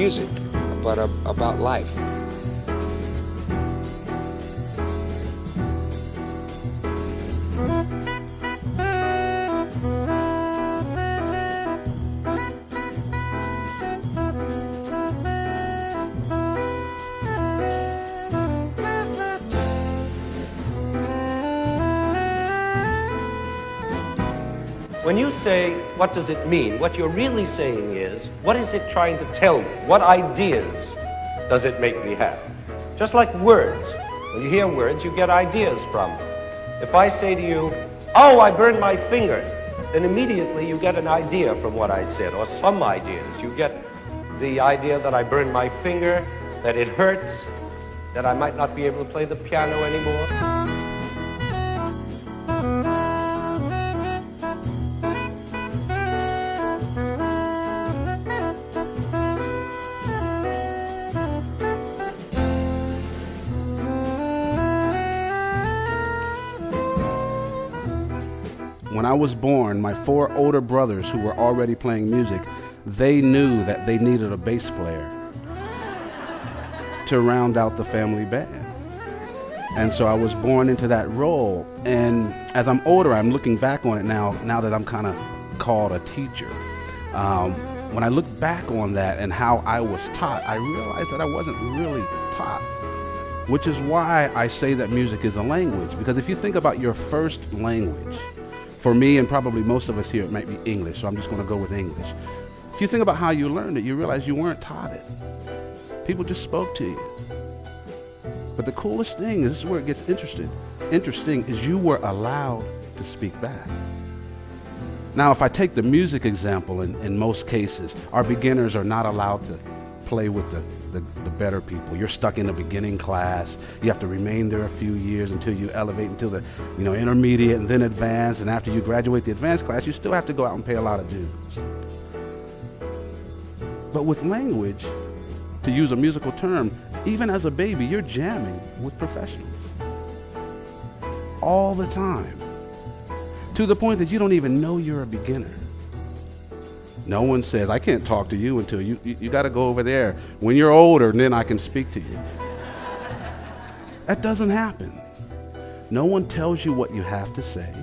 music, but about life. When you say, what does it mean? What you're really saying is, what is it trying to tell me? What ideas does it make me have? Just like words. When you hear words, you get ideas from them. If I say to you, oh, I burned my finger, then immediately you get an idea from what I said, or some ideas. You get the idea that I burned my finger, that it hurts, that I might not be able to play the piano anymore. When I was born, my 4 older brothers who were already playing music, they knew that they needed a bass player to round out the family band. And so I was born into that role. And as I'm older, I'm looking back on it now that I'm kind of called a teacher. When I look back on that and how I was taught, I realized that I wasn't really taught, which is why I say that music is a language. Because if you think about your first language, for me and probably most of us here, it might be English, so I'm just going to go with English. If you think about how you learned it, you realize you weren't taught it. People just spoke to you. But the coolest thing, this is where it gets interesting, is you were allowed to speak back. Now, if I take the music example, in most cases, our beginners are not allowed to play with the better people. You're stuck in the beginning class. You have to remain there a few years until you elevate until the intermediate and then advanced. And after you graduate the advanced class, you still have to go out and pay a lot of dues. But with language, to use a musical term, even as a baby, you're jamming with professionals all the time, to the point that you don't even know you're a beginner. No one says, I can't talk to you until you got to go over there. When you're older, then I can speak to you. That doesn't happen. No one tells you what you have to say.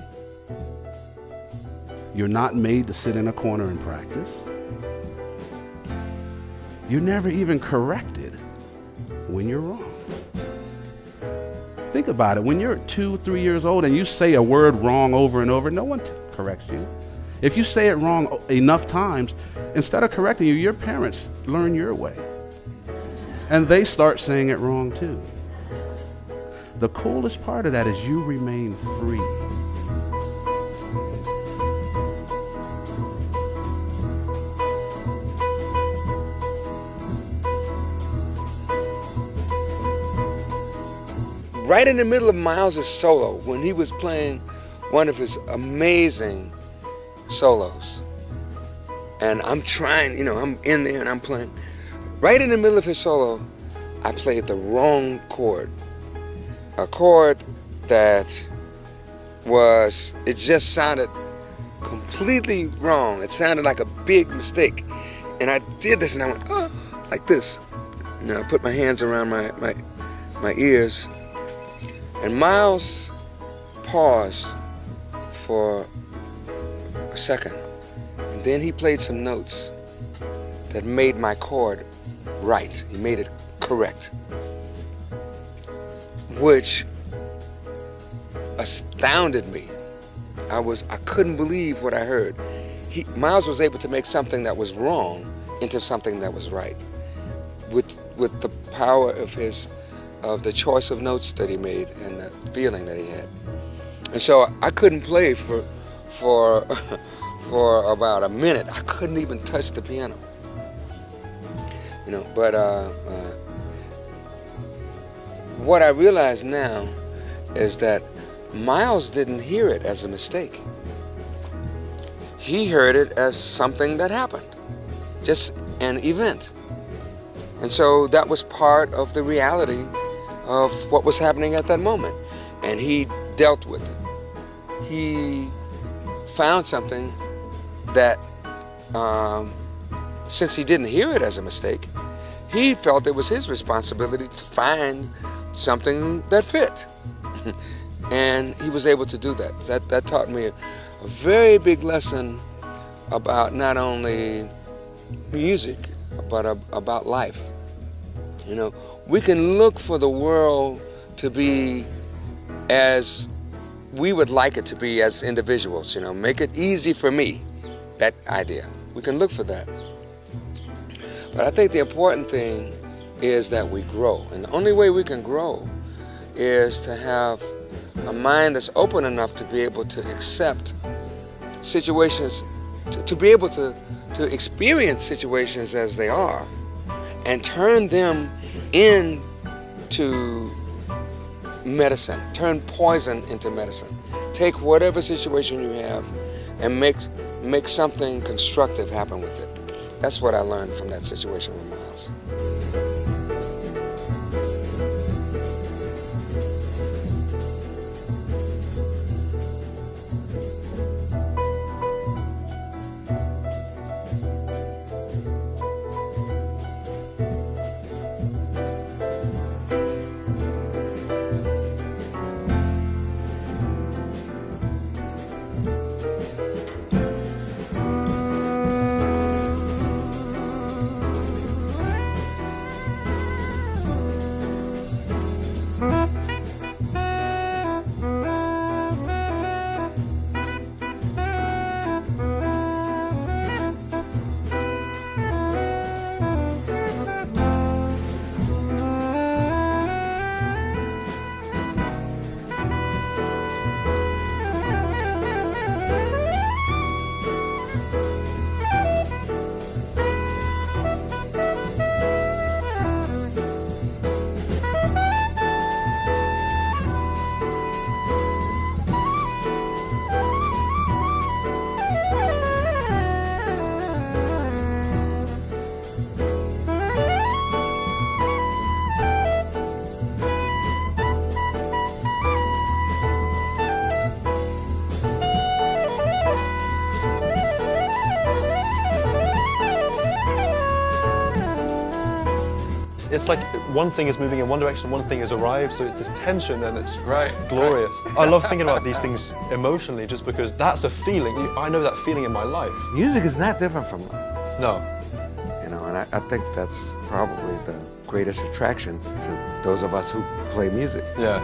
You're not made to sit in a corner and practice. You're never even corrected when you're wrong. Think about it. When you're 2, 3 years old and you say a word wrong over and over, no one corrects you. If you say it wrong enough times, instead of correcting you, your parents learn your way. And they start saying it wrong too. The coolest part of that is you remain free. Right in the middle of Miles' solo, when he was playing one of his amazing solos, and I'm trying, I'm in there and I'm playing. Right in the middle of his solo, I played the wrong chord. A chord that it just sounded completely wrong. It sounded like a big mistake. And I did this and I went, oh, like this. I put my hands around my ears. And Miles paused for a second. And then he played some notes that made my chord right. He made it correct, which astounded me. I couldn't believe what I heard. Miles was able to make something that was wrong into something that was right, with the power of the choice of notes that he made and the feeling that he had. And so I couldn't play for about a minute. I couldn't even touch the piano. But what I realize now is that Miles didn't hear it as a mistake. He heard it as something that happened, just an event. And so that was part of the reality of what was happening at that moment. And he dealt with it. He found something that, since he didn't hear it as a mistake, he felt it was his responsibility to find something that fit. And he was able to do that. That taught me a very big lesson about not only music, but about life. You know, we can look for the world to be as we would like it to be as individuals, you know, make it easy for me, that idea. We can look for that. But I think the important thing is that we grow. And the only way we can grow is to have a mind that's open enough to be able to accept situations, to be able to experience situations as they are and turn them into medicine, turn poison into medicine. Take whatever situation you have and make something constructive happen with it. That's what I learned from that situation with Miles. It's like one thing is moving in one direction, one thing has arrived, so it's this tension and it's glorious. Right. I love thinking about these things emotionally just because that's a feeling. I know that feeling in my life. Music is not different from life. No. You know, and I think that's probably the greatest attraction to those of us who play music. Yeah.